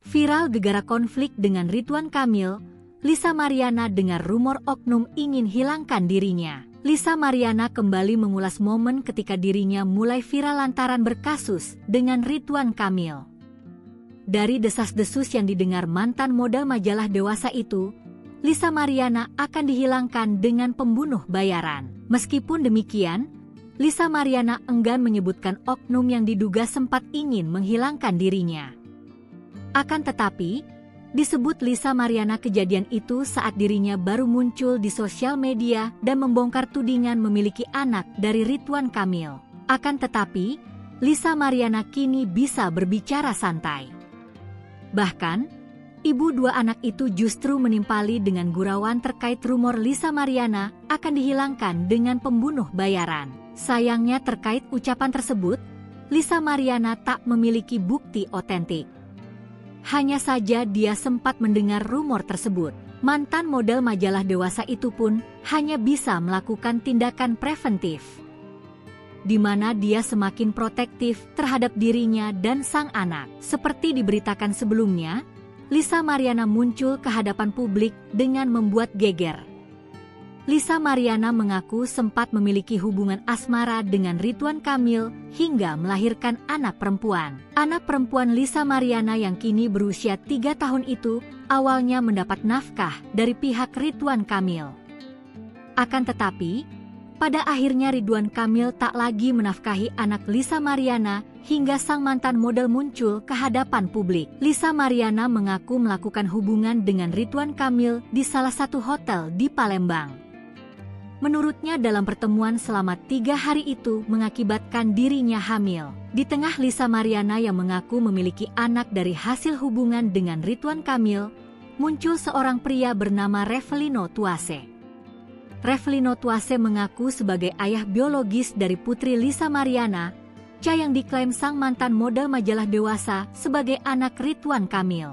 Viral gegara konflik dengan Ridwan Kamil, Lisa Mariana dengar rumor oknum ingin hilangkan dirinya. Lisa Mariana kembali mengulas momen ketika dirinya mulai viral lantaran berkasus dengan Ridwan Kamil. Dari desas-desus yang didengar mantan model majalah dewasa itu, Lisa Mariana akan dihilangkan dengan pembunuh bayaran. Meskipun demikian, Lisa Mariana enggan menyebutkan oknum yang diduga sempat ingin menghilangkan dirinya. Akan tetapi, disebut Lisa Mariana kejadian itu saat dirinya baru muncul di sosial media dan membongkar tudingan memiliki anak dari Ridwan Kamil. Akan tetapi, Lisa Mariana kini bisa berbicara santai. Bahkan, ibu dua anak itu justru menimpali dengan gurauan terkait rumor Lisa Mariana akan dihilangkan dengan pembunuh bayaran. Sayangnya terkait ucapan tersebut, Lisa Mariana tak memiliki bukti otentik. Hanya saja dia sempat mendengar rumor tersebut. Mantan model majalah dewasa itu pun hanya bisa melakukan tindakan preventif, di mana dia semakin protektif terhadap dirinya dan sang anak. Seperti diberitakan sebelumnya, Lisa Mariana muncul ke hadapan publik dengan membuat geger. Lisa Mariana mengaku sempat memiliki hubungan asmara dengan Ridwan Kamil hingga melahirkan anak perempuan. Anak perempuan Lisa Mariana yang kini berusia 3 tahun itu awalnya mendapat nafkah dari pihak Ridwan Kamil. Akan tetapi, pada akhirnya Ridwan Kamil tak lagi menafkahi anak Lisa Mariana hingga sang mantan model muncul ke hadapan publik. Lisa Mariana mengaku melakukan hubungan dengan Ridwan Kamil di salah satu hotel di Palembang. Menurutnya dalam pertemuan selama 3 hari itu mengakibatkan dirinya hamil. Di tengah Lisa Mariana yang mengaku memiliki anak dari hasil hubungan dengan Ridwan Kamil, muncul seorang pria bernama Revelino Tuase. Revelino Tuase mengaku sebagai ayah biologis dari putri Lisa Mariana, yang diklaim sang mantan model majalah dewasa sebagai anak Ridwan Kamil.